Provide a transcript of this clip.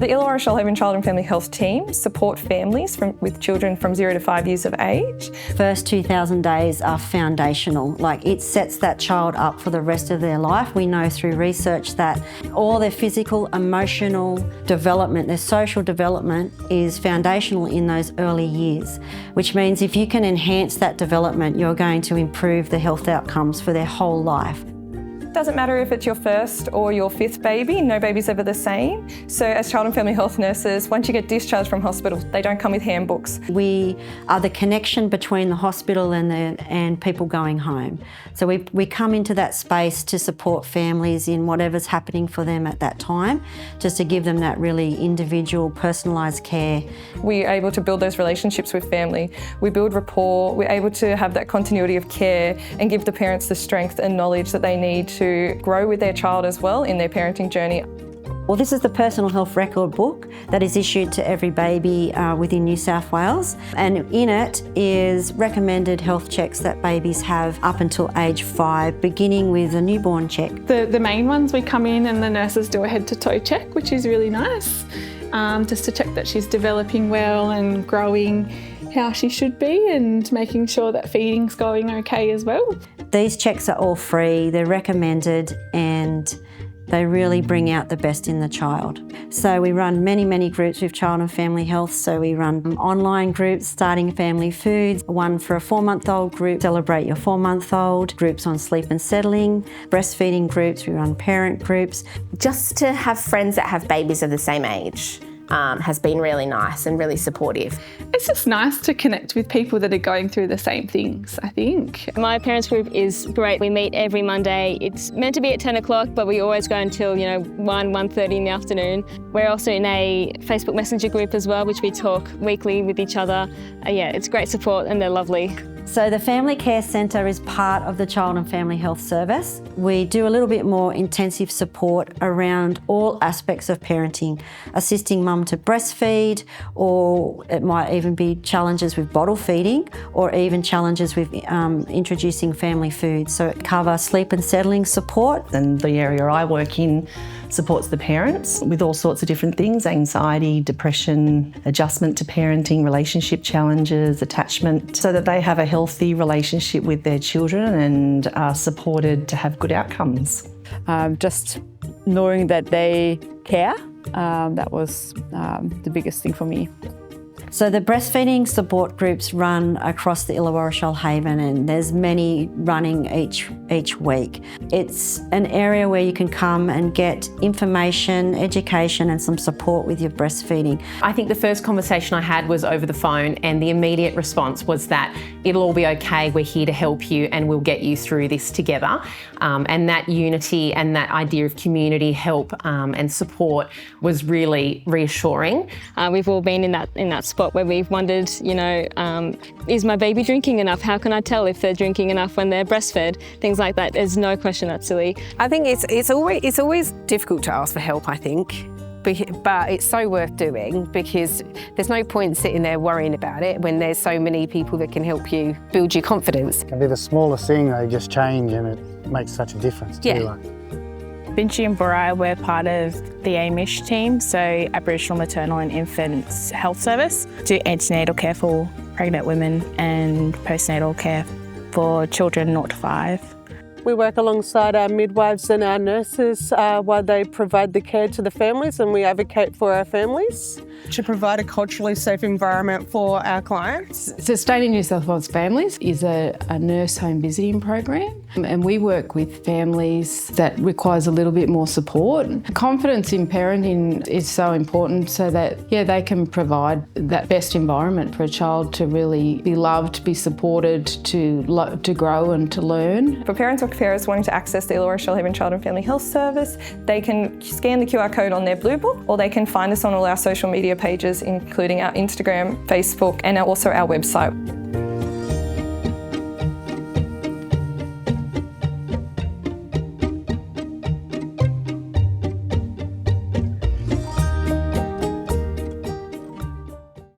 The Illawarra Shoalhaven Child and Family Health team support families with children from 0 to 5 years of age. First 2,000 days are foundational. Like, it sets that child up for the rest of their life. We know through research that all their physical, emotional development, their social development is foundational in those early years, which means if you can enhance that development, you're going to improve the health outcomes for their whole life. Doesn't matter if it's your first or your fifth baby, no baby's ever the same. So as child and family health nurses, once you get discharged from hospital, they don't come with handbooks. We are the connection between the hospital and people going home. So we come into that space to support families in whatever's happening for them at that time, just to give them that really individual, personalised care. We're able to build those relationships with family. We build rapport, we're able to have that continuity of care and give the parents the strength and knowledge that they need to grow with their child as well in their parenting journey. Well, this is the personal health record book that is issued to every baby within New South Wales, and in it is recommended health checks that babies have up until age 5, beginning with a newborn check. The main ones, we come in and the nurses do a head-to-toe check, which is really nice, just to check that she's developing well and growing how she should be and making sure that feeding's going okay as well. These checks are all free, they're recommended, and they really bring out the best in the child. So we run many groups with child and family health. So we run online groups, Starting Family Foods, one for a 4-month-old group, Celebrate Your 4-month-old, groups on sleep and settling, breastfeeding groups, we run parent groups. Just to have friends that have babies of the same age has been really nice and really supportive. It's just nice to connect with people that are going through the same things, I think. My parents group is great. We meet every Monday. It's meant to be at 10 o'clock, but we always go until 1:30 in the afternoon. We're also in a Facebook Messenger group as well, which we talk weekly with each other. Yeah, it's great support and they're lovely. So the Family Care Centre is part of the Child and Family Health Service. We do a little bit more intensive support around all aspects of parenting, assisting mum to breastfeed, or it might even be challenges with bottle feeding, or even challenges with introducing family food. So it covers sleep and settling support. And the area I work in supports the parents with all sorts of different things: anxiety, depression, adjustment to parenting, relationship challenges, attachment, so that they have a healthy relationship with their children and are supported to have good outcomes. Just knowing that they care, that was the biggest thing for me. So the breastfeeding support groups run across the Illawarra Shoalhaven, and there's many running each week. It's an area where you can come and get information, education and some support with your breastfeeding. I think the first conversation I had was over the phone, and the immediate response was that it'll all be okay, we're here to help you and we'll get you through this together. And that unity and that idea of community help and support was really reassuring. We've all been in that spot where we've wondered, is my baby drinking enough? How can I tell if they're drinking enough when they're breastfed? Things like that. There's no question that's silly. I think it's always difficult to ask for help, I think. But it's so worth doing, because there's no point sitting there worrying about it when there's so many people that can help you build your confidence. It can be the smallest thing, they just change and it makes such a difference too. Yeah. Binji Boori, we're part of the AMISH team, so Aboriginal Maternal and Infants Health Service. Do antenatal care for pregnant women and postnatal care for children 0 to 5. We work alongside our midwives and our nurses while they provide the care to the families, and we advocate for our families. To provide a culturally safe environment for our clients. Sustaining NSW Families is a nurse home visiting program, and we work with families that requires a little bit more support. Confidence in parenting is so important, so that they can provide that best environment for a child to really be loved, be supported, to grow and to learn. For parents or carers wanting to access the Illawarra Shoalhaven Child and Family Health Service, they can scan the QR code on their blue book, or they can find us on all our social media pages, including our Instagram, Facebook, and also our website.